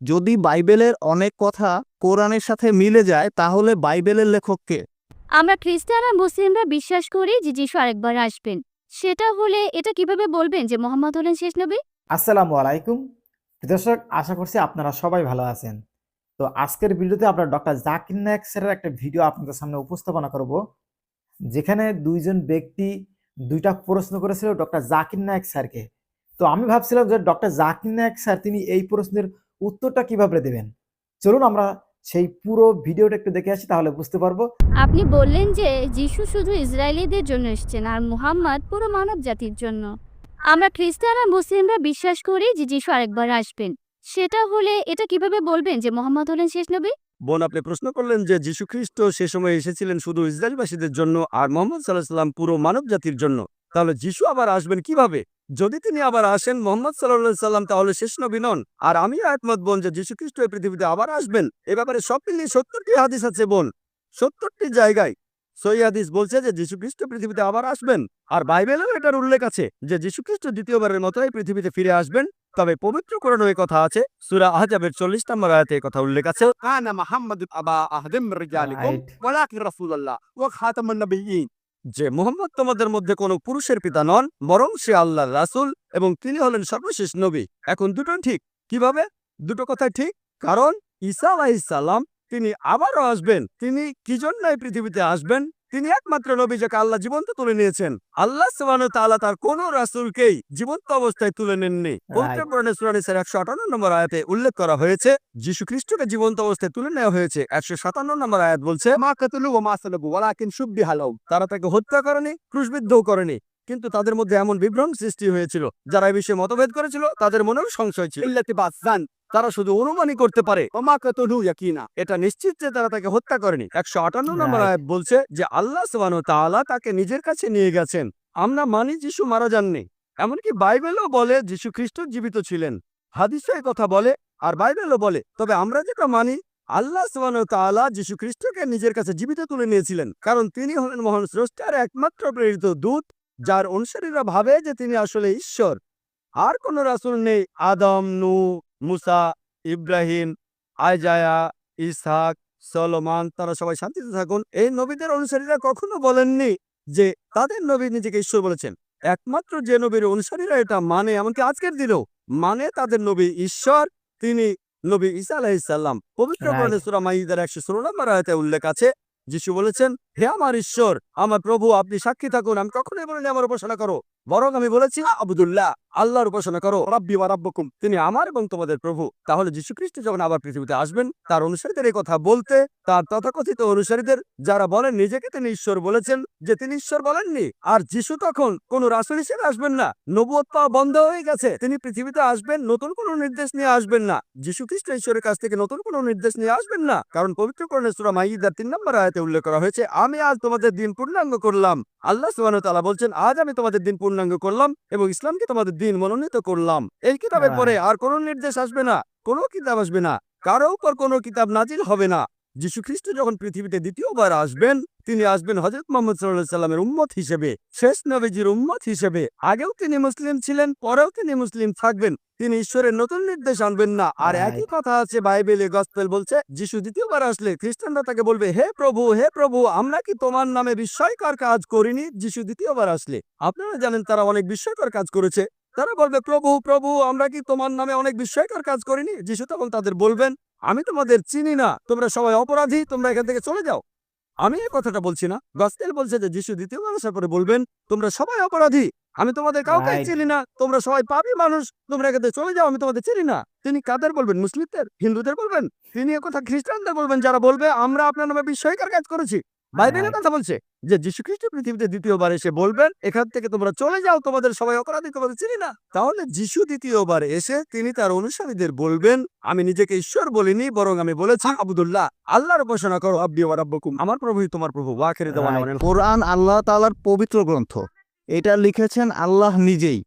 যদি বাইবেলের অনেক কথা কোরআনের সাথে মিলে যায় তাহলে বাইবেলের লেখক কে? আমরা খ্রিস্টান আর মুসলিমরা বিশ্বাস করি যে যিশু আরেকবার আসবেন। সেটা হলে এটা কিভাবে বলবেন যে মোহাম্মদ হলেন শেষ নবী? আসসালামু আলাইকুম দর্শক, আশা করছি আপনারা সবাই ভালো আছেন। তো আজকের ভিডিওতে আমরা ডক্টর জাকির নায়েক স্যারের একটা ভিডিও আপনাদের সামনে উপস্থাপনা করব, যেখানে দুইজন ব্যক্তি দুইটা প্রশ্ন করেছিল ডক্টর জাকির নায়েক স্যারকে। তো আমি ভাবছিলাম যে ডক্টর জাকির নায়েক স্যার তিনি এই প্রশ্নের উত্তরটা কিভাবে দেবেন। চলুন আমরা সেই পুরো ভিডিওটা একটু দেখে আসি, তাহলে বুঝতে পারবো। আপনি বললেন যে যিশু শুধু ইসরায়েলিদের জন্য এসেছেন আর মুহাম্মদ পুরো মানব জাতির জন্য। আমরা খ্রিস্টান আর মুসলিমরা বিশ্বাস করি যে যিশু আরেকবার আসবেন। সেটা হলে এটা কিভাবে বলবেন যে মোহাম্মদ হলেন শেষ নবী? বোন, আপনি প্রশ্ন করলেন যে যীশু খ্রিস্ট সে সময় এসেছিলেন শুধু ইসরায়েলবাসীদের জন্য আর মোহাম্মদ সাল্লাহ সাল্লাম পুরো মানব জাতির জন্য। তাহলে যীশু আবার আসবেন কিভাবে? যদি তিনি আবার আসেন মোহাম্মদ সাল্লাহ সাল্লাম তাহলে শেষ নবী নন। আর আমি একমত বোন যে যীশু খ্রিস্ট এই পৃথিবীতে আবার আসবেন। এ ব্যাপারে সব মিলিয়ে 70টি হাদিস আছে বোন, 70টি জায়গায় সহিহ হাদিস বলছে যে যীশু খ্রিস্ট পৃথিবীতে আবার আসবেন। আর বাইবেলেও এটার উল্লেখ আছে যে যীশু খ্রিস্ট দ্বিতীয়বারের মতো এই পৃথিবীতে ফিরে আসবেন। তবে পবিত্র কোরআনে এই কথা আছে, সূরা আহজাবের 40 নম্বর আয়াতে এই কথা উল্লেখ আছে, كان محمد أبا أحد من رجالكم রাইট। ولكن رسول الله وخاتم النبيين। যে মুহাম্মদ তোমাদের মধ্যে কোনো পুরুষের পিতা নন, বরং সে আল্লাহর রাসূল এবং তিনি হলেন সর্বশেষ নবী। এখন দুটো ঠিক কিভাবে? দুটো কথাই ঠিক, কারণ ঈসা আলাইহিস সালাম তিনি আবারও আসবেন। তিনি কি জন্য এই পৃথিবীতে আসবেন? তিনি একমাত্র নবী যাকে আল্লাহ জীবন্ত তুলে নিয়েছেন। আল্লাহ সুবহানাহু ওয়া তাআলা তার কোন রাসূলকেই জীবন্ত অবস্থায় তুলে নেননি। পবিত্র রাইট। কোরআনে সূরা নিসার 158 নম্বর আয়াতে উল্লেখ করা হয়েছে যীশু খ্রিস্টকে জীবন্ত অবস্থায় তুলে নেওয়া হয়েছে। 157 নম্বর আয়াত বলছে, ما قتلوه وما صلبوه ولكن شبه لهم। তারা তাকে হত্যা করেনি, ক্রুশবিদ্ধও করেনি, কিন্তু তাদের মধ্যে এমন বিভ্রম সৃষ্টি হয়েছিল। যারা এই বিষয়ে মতভেদ করেছিল তাদের মনেও সংশয় ছিল। إلا اتباع الظن তারা শুধু অনুমানই করতে পারে, وما قتلوه يقينا। এটা নিশ্চিত যে তারা তাকে হত্যা করেনি। 158 নম্বর রাইট। আয়াত বলছে যে আল্লাহ সুবহানাহু ওয়া তাআলা তাকে নিজের কাছে নিয়ে গেছেন। আমরা মানি যিশু মারা যাননি। এমনকি বাইবেলও বলে যিশু খ্রিস্ট জীবিত ছিলেন। হাদিসে এই কথা বলে আর বাইবেলও বলে। তবে আমরা যেটা মানি, আল্লাহ সুবহানাহু ওয়া তাআলা যিশু খ্রিস্টকে নিজের কাছে জীবিত তুলে নিয়েছিলেন, কারণ তিনি হলেন মহান স্রষ্টার একমাত্র প্রেরিত দূত, যার অনুসারীরা ভাবে যে তিনি আসলে ঈশ্বর। আর কোন রাসূল নেই। আদম, নূহ, মুসা, ইব্রাহিম, আইজায়া, ইসহাক, সলোমন, তারা সবাই শান্তিতে থাকুন, এই নবীদের অনুসারীরা কখনো বলেননি যে তাদের নবী নিজেকে ঈশ্বর বলেছেন। একমাত্র যে নবীর অনুসারীরা এটা মানে, এমনকি আজকের দিনেও মানে, তাদের নবী ঈশ্বর, তিনি নবী ঈসা আলাইহিস সালাম। পবিত্র রাইট। কোরআনে সূরা মাইদার 116 নম্বর আয়াতে উল্লেখ আছে, যিশু বলেছেন, হে আমার ঈশ্বর, আমার প্রভু, আপনি সাক্ষী থাকুন, আমি কখনোই বলিনি আমার উপাসনা করো, বরং আমি বলেছি আবুদুল্লাহ, আল্লাহর উপাসনা করো, ربي وربكم। তিনি আমার এবং তোমাদের প্রভু। তাহলে যীশু খ্রিস্ট যখন আবার পৃথিবীতে আসবেন, তার অনুসারীদের এই কথা বলতে, তার তথাকথিত অনুসারীদের যারা বলেন নিজেকে তিনি ঈশ্বর বলেছেন, যে তিনি ঈশ্বর বলেননি। আর যীশু তখন কোন রাসূল হিসেবে আসবেন না, নবুয়ত পাওয়া বন্ধ হয়ে গেছে। তিনি পৃথিবীতে আসবেন, নতুন কোনো নির্দেশ নিয়ে আসবেন না। যীশু খ্রিস্ট ঈশ্বরের কাছ থেকে নতুন কোনো নির্দেশ নিয়ে আসবেন না, কারণ পবিত্র কোরআনে সূরা মাইদার 3 নম্বর আয়াতে উল্লেখ করা হয়েছে, আমি আজ তোমাদের দিন পূর্ণাঙ্গ করলাম। আল্লাহ সুবহানাহু ওয়া তাআলা বলছেন, আজ আমি তোমাদের দিন পূর্ণাঙ্গ করলাম এবং ইসলামকে তোমাদের দিন মনোনীত করলাম। এই কিতাবের পরে আর কোনো নির্দেশ আসবে না, কোনো কিতাব আসবে না, কারো উপর কোনো কিতাব নাজিল হবে না। যীশু খ্রিস্ট যখন পৃথিবীতে দ্বিতীয়বার আসবেন, তিনি আসবেন হযরত মুহাম্মদ সাল্লাল্লাহু আলাইহি সাল্লামের উম্মত হিসেবে, শেষ নবীজির উম্মত হিসেবে। আগেও তিনি মুসলিম ছিলেন, পরেও তিনি মুসলিম থাকবেন। তিনি ঈশ্বরের নতুন নির্দেশ আনবেন না। আর একই রাইট। কথা আছে বাইবেলে, গসপেল বলছে যিশু দ্বিতীয়বার আসলে খ্রিস্টানরা তাকে বলবে, হে প্রভু, হে প্রভু, আমরা কি তোমার নামে বিস্ময়কর কাজ করিনি? যিশু দ্বিতীয়বার আসলে আপনারা জানেন তারা অনেক বিস্ময়কর কাজ করেছে। তারা বলবে, প্রভু প্রভু, আমরা কি তোমার নামে অনেক বিস্ময়কর কাজ করিনি? যিশু তখন তাদের বলবেন, আমি তোমাদের চিনি না, তোমরা সবাই অপরাধী, তোমরা এখান থেকে চলে যাও। আমি এই কথাটা বলছি না, গসপেল বলছে যে যিশু দ্বিতীয়বার আসার পরে বলবেন, তোমরা সবাই অপরাধী, আমি তোমাদের কাউকে রাইট। চিনি না, তোমরা সবাই পাপী মানুষ, তোমরা এখান থেকে চলে যাও, আমি তোমাদের চিনি না। তিনি কাদের বলবেন? মুসলিমদের, হিন্দুদের বলবেন। তিনি একথা খ্রিস্টানদের বলবেন, যারা বলবে আমরা আপনার নামে বিস্ময়কর কাজ করেছি। বাইবেলের রাইট। কথা বলছে যে যীশু খ্রিস্ট পৃথিবীতে দ্বিতীয়বার এসে বলবেন, এখান থেকে তোমরা চলে যাও, তোমাদের সবাই অপরাধী, তোমাদের চিনি না। তাহলে যীশু দ্বিতীয়বার এসে তিনি তার অনুসারীদের বলবেন, আমি নিজেকে ঈশ্বর বলিনি, বরং আমি বলেছি আবুদুল্লাহ, আল্লাহর উপাসনা করো, রব্বি ওয়া রাব্বুকুম, আমার প্রভুই তোমার প্রভু। ওয়া আখিরু দাওয়ানা রাইট। কোরআন আল্লাহ তাআলার পবিত্র গ্রন্থ, এটা লিখেছেন আল্লাহ নিজেই।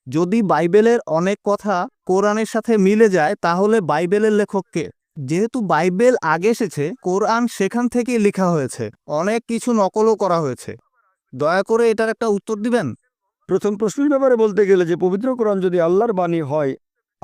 যদি বাইবেলের অনেক কথা কোরআনের সাথে মিলে যায় তাহলে বাইবেলের লেখক কে? যেহেতু বাইবেল আগে এসেছে, কোরআন সেখান থেকেই লেখা হয়েছে, অনেক কিছু নকলও করা হয়েছে। দয়া করে এটার একটা উত্তর দিবেন। প্রথম প্রশ্নের ব্যাপারে বলতে গেলে, যে পবিত্র কোরআন যদি আল্লাহর বাণী হয়,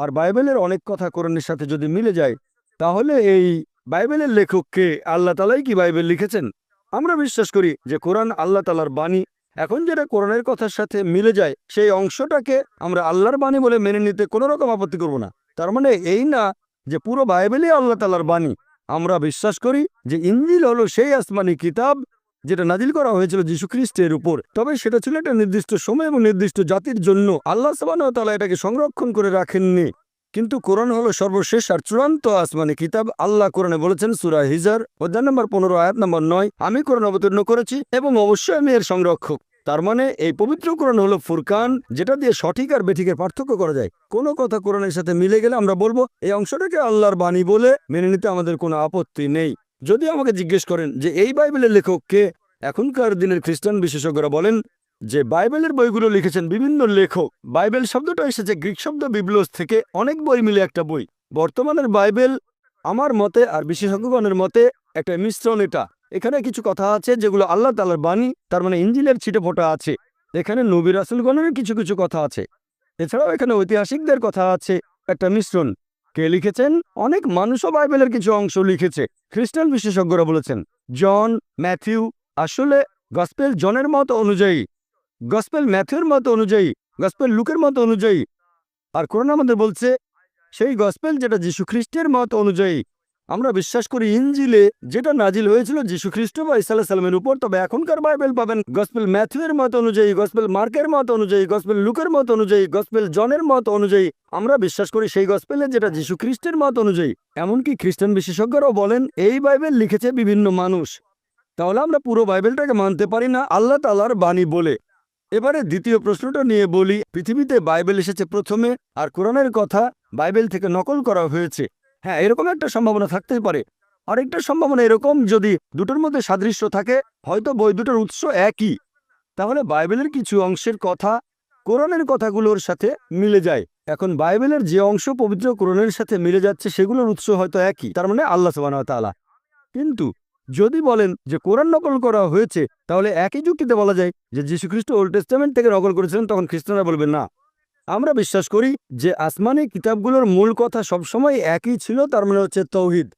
আর বাইবেলের অনেক কথা কোরআনের সাথে যদি মিলে যায়, তাহলে এই বাইবেলের লেখককে আল্লাহ তাআলাই কি বাইবেল লিখেছেন? আমরা বিশ্বাস করি যে কোরআন আল্লাহ তাআলার বাণী। এখন যেটা কোরআনের কথার সাথে মিলে যায়, সেই অংশটাকে আমরা আল্লাহর বাণী বলে মেনে নিতে কোনো রকম আপত্তি করব না। তার মানে এই না যে পুরো বাইবেলই আল্লাহ তাআলার বাণী। আমরা বিশ্বাস করি যে ইনজিল হলো সেই আসমানি কিতাব যেটা নাজিল করা হয়েছিল যীশু খ্রিস্টের উপর। তবে সেটা ছিল একটা নির্দিষ্ট সময় এবং নির্দিষ্ট জাতির জন্য। আল্লাহ সুবহানাহু ওয়া তাআলা এটাকে সংরক্ষণ করে রাখেননি। কিন্তু কোরআন হলো সর্বশেষ আর চূড়ান্ত আসমানি কিতাব। আল্লাহ কোরআনে বলেছেন সূরা হিজর অধ্যায় নম্বর 15 আয়াত নম্বর 9, আমি কোরআন অবতীর্ণ করেছি এবং অবশ্যই আমি এর সংরক্ষক। তার মানে এই পবিত্র কোরআন হলো ফুরকান, যেটা দিয়ে সঠিক আর বেঠিকের পার্থক্য করা যায়। কোনো কথা কোরআনের সাথে মিলে গেলে আমরা বলবো এই অংশটাকে আল্লাহর বাণী বলে মেনে নিতে আমাদের কোনো আপত্তি নেই। যদি আমাকে জিজ্ঞেস করেন যে এই বাইবেলের লেখক কে, এখনকার দিনের খ্রিস্টান বিশেষজ্ঞরা বলেন যে বাইবেলের বইগুলো লিখেছেন বিভিন্ন লেখক। বাইবেল শব্দটা এসেছে গ্রিক শব্দ বিবলোস থেকে, অনেক বই মিলে একটা বই। বর্তমানের বাইবেল আমার মতে আর বিশেষজ্ঞগণের মতে একটা মিশ্রণ। এখানে কিছু কথা আছে যেগুলো আল্লাহ তাআলার বাণী, তার মানে ইনজিলের ছিটেফোঁটা আছে। এখানে নবী রাসূলগণের কিছু কিছু কথা আছে। এছাড়াও এখানে ঐতিহাসিকদের কথা আছে, একটা মিশ্রণ। কে লিখেছেন? অনেক মানুষও বাইবেলের কিছু অংশ লিখেছে। খ্রিস্টান বিশেষজ্ঞরা বলেছেন জন, ম্যাথিউ, আসলে গসপেল জনের মত অনুযায়ী, গসপেল ম্যাথিউর মত অনুযায়ী, গসপেল লুকের মত অনুযায়ী। আর কোরআন আমাদের বলছে সেই গসপেল যেটা যীশু খ্রিস্টের মত অনুযায়ী। আমরা বিশ্বাস করি ইনজিলে যেটা নাজিল হয়েছিল যীশু খ্রিস্ট বা ঈসা আলাইহিস সালামের উপর। তবে এখনকার বাইবেল পাবেন গসপেল ম্যাথিউয়ের মত অনুযায়ী, গসপেল মার্কের মত অনুযায়ী, গসপেল লুকের মত অনুযায়ী, গসপেল জনের মত অনুযায়ী। আমরা বিশ্বাস করি সেই গসপেলে যেটা যীশু খ্রিস্টের মত অনুযায়ী। এমনকি খ্রিস্টান বিশেষজ্ঞরাও বলেন এই বাইবেল লিখেছে বিভিন্ন মানুষ। তাহলে আমরা পুরো বাইবেলটাকে মানতে পারি না আল্লাহ তাআলার বাণী বলে। এবারে দ্বিতীয় প্রশ্নটা নিয়ে বলি। পৃথিবীতে বাইবেল এসেছে প্রথমে আর কোরআনের কথা বাইবেল থেকে নকল করা হয়েছে। হ্যাঁ, এরকম একটা সম্ভাবনা থাকতেই পারে। আরেকটা সম্ভাবনা এরকম, যদি দুটোর মধ্যে সাদৃশ্য থাকে, হয়তো বই দুটোর উৎস একই, তাহলে বাইবেলের কিছু অংশের কথা কোরআনের কথাগুলোর সাথে মিলে যায়। এখন বাইবেলের যে অংশ পবিত্র কোরআনের সাথে মিলে যাচ্ছে সেগুলোর উৎস হয়তো একই, তার মানে আল্লাহ সুবহানাহু ওয়া তাআলা। কিন্তু যদি বলেন যে কোরআন নকল করা হয়েছে, তাহলে একই যুক্তিতে বলা যায় যে যীশু খ্রিস্ট ওল্ড টেস্টামেন্ট থেকে নকল করেছিলেন। তখন খ্রিস্টানরা বলবেন না। আমরা বিশ্বাস করি যে আসমানি কিতাবগুলোর মূল কথা সবসময় একই ছিল, তার মানে হচ্ছে তৌহিদ,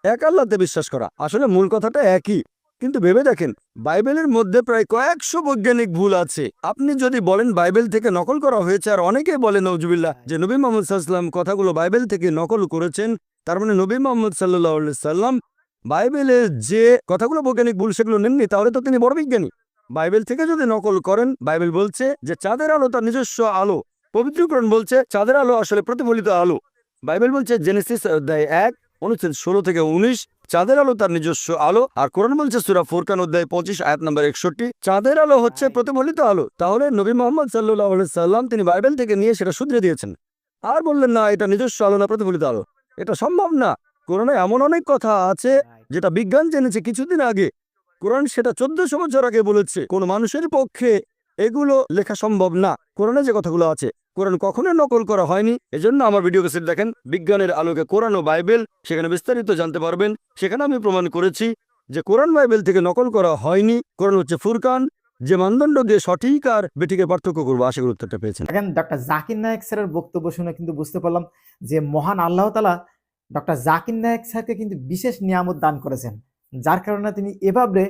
এক আল্লাহতে বিশ্বাস করা। আসলে মূল কথাটা একই। কিন্তু ভেবে দেখেন, বাইবেলের মধ্যে প্রায় কয়েকশো বৈজ্ঞানিক ভুল আছে। আপনি যদি বলেন বাইবেল থেকে নকল করা হয়েছে, আর অনেকেই বলে নওজুবিল্লাহ যে নবী মুহাম্মদ সাল্লাল্লাহু আলাইহি ওয়াসাল্লাম কথাগুলো বাইবেল থেকে নকল করেছেন, তার মানে নবী মুহাম্মদ সাল্লাল্লাহু আলাইহি ওয়াসাল্লাম বাইবেলের যে কথাগুলো বৈজ্ঞানিক ভুল সেগুলো নেননি, তাহলে তো তিনি বড় বিজ্ঞানী। বাইবেল থেকে যদি নকল করেন, বাইবেল বলছে যে চাঁদের আলো তার নিজস্ব আলো। পবিত্র কোরআন বলছে চাঁদের আলো আসলে প্রতিফলিত আলো। বাইবেল বলছে জেনেসিস অধ্যায় 1 অনুচ্ছেদ 16 থেকে 19 চাঁদের আলো তার নিজস্ব আলো। আর কোরআন বলছে সূরা ফুরকান অধ্যায় 25 আয়াত নম্বর 61 চাঁদের আলো হচ্ছে প্রতিফলিত আলো। তাহলে নবী মুহাম্মদ সাল্লাল্লাহু আলাইহি সাল্লাম তিনি বাইবেল থেকে নিয়ে সেটা শুধরে দিয়েছেন, আর বললেন না এটা নিজস্ব আলো না প্রতিফলিত আলো। এটা সম্ভব না। কোরআনে এমন অনেক কথা আছে যেটা বিজ্ঞান জেনেছে কিছুদিন আগে। কোরআন সেটা 1400 বছর আগে বলেছে। কোন মানুষের পক্ষে এগুলো লেখা সম্ভব না। কোরআনে যে কথাগুলো আছে কোরআন কখনোই নকল করা হয়নি। এজন্য আমার ভিডিও ক্যাসেট দেখেন বিজ্ঞানের আলোকে কোরআন ও বাইবেল, সেখানে বিস্তারিত জানতে পারবেন। সেখানে আমি প্রমাণ করেছি যে কোরআন বাইবেল থেকে নকল করা হয়নি। কোরআন হচ্ছে ফুরকান, যে মানদণ্ড দিয়ে সঠিক আর বেঠিকের পার্থক্য করবো। আশা করি উত্তরটা পেয়েছেন। দেখেন ডক্টর জাকির নায়েক স্যারের বক্তব্য শুনে কিন্তু বুঝতে পারলাম যে মহান আল্লাহ তাআলা ডক্টর জাকির নায়েক স্যারকে কিন্তু বিশেষ নিয়ামত দান করেছেন, যার কারণে তিনি এভাবে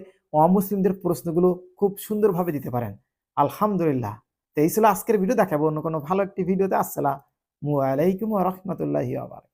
অমুসলিমদের প্রশ্নগুলো খুব সুন্দরভাবে দিতে পারেন। আলহামদুলিল্লাহ। তো এই ছিল আজকের ভিডিও। দেখাবো অন্য কোনো ভালো একটি ভিডিওতে। আসসালামু আলাইকুম ওয়া রাহমাতুল্লাহি ওয়া বারাকাতুহু।